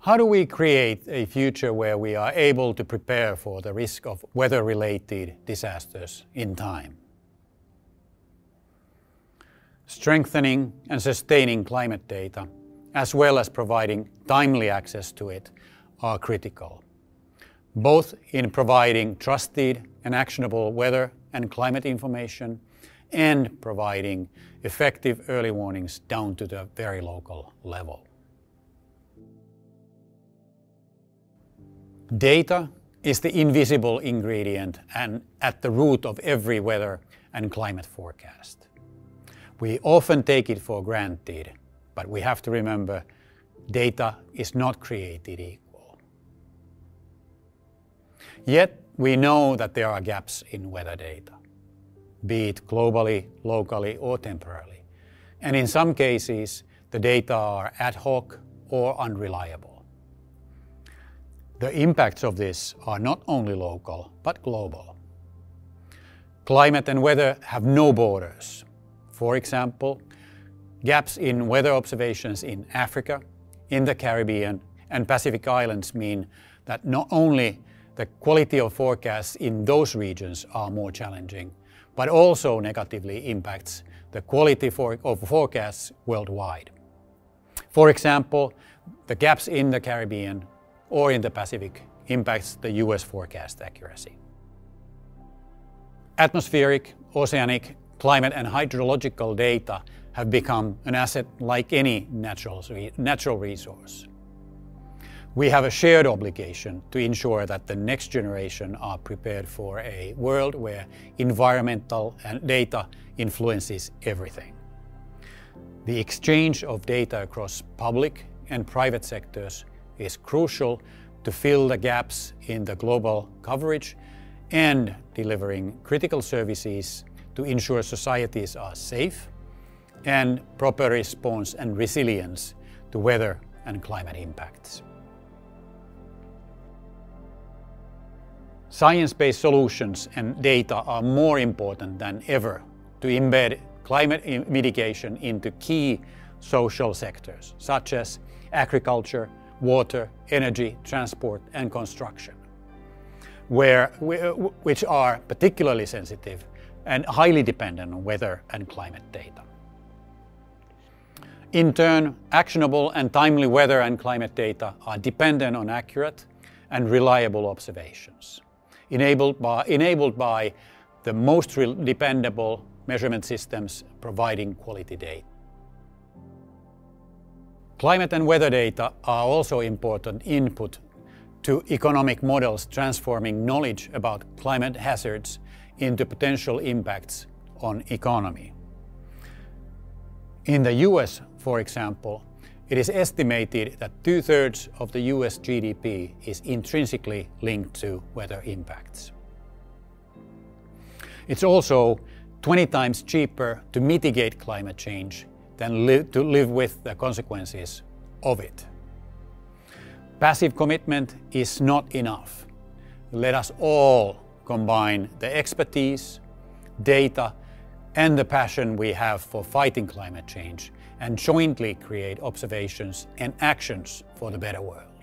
How do we create a future where we are able to prepare for the risk of weather-related disasters in time? Strengthening and sustaining climate data, as well as providing timely access to it, are critical, both in providing trusted and actionable weather and climate information and providing effective early warnings down to the very local level. Data is the invisible ingredient and at the root of every weather and climate forecast. We often take it for granted, but we have to remember data is not created equal. Yet we know that there are gaps in weather data, be it globally, locally or temporarily. And in some cases, the data are ad hoc or unreliable. The impacts of this are not only local, but global. Climate and weather have no borders. For example, gaps in weather observations in Africa, in the Caribbean and Pacific Islands mean that not only the quality of forecasts in those regions are more challenging, but also negatively impacts the quality of forecasts worldwide. For example, the gaps in the Caribbean or in the Pacific impacts the US forecast accuracy. Atmospheric, oceanic, climate and hydrological data have become an asset like any natural resource. We have a shared obligation to ensure that the next generation are prepared for a world where environmental and data influences everything. The exchange of data across public and private sectors is crucial to fill the gaps in the global coverage and delivering critical services to ensure societies are safe and proper response and resilience to weather and climate impacts. Science-based solutions and data are more important than ever to embed climate mitigation into key social sectors such as agriculture, water, energy, transport and construction, which are particularly sensitive and highly dependent on weather and climate data. In turn, actionable and timely weather and climate data are dependent on accurate and reliable observations, enabled by the most dependable measurement systems providing quality data. Climate and weather data are also important input to economic models transforming knowledge about climate hazards into potential impacts on economy. In the US, for example, it is estimated that 2/3 of the US GDP is intrinsically linked to weather impacts. It's also 20 times cheaper to mitigate climate change than to live with the consequences of it. Passive commitment is not enough. Let us all combine the expertise, data, and the passion we have for fighting climate change and jointly create observations and actions for the better world.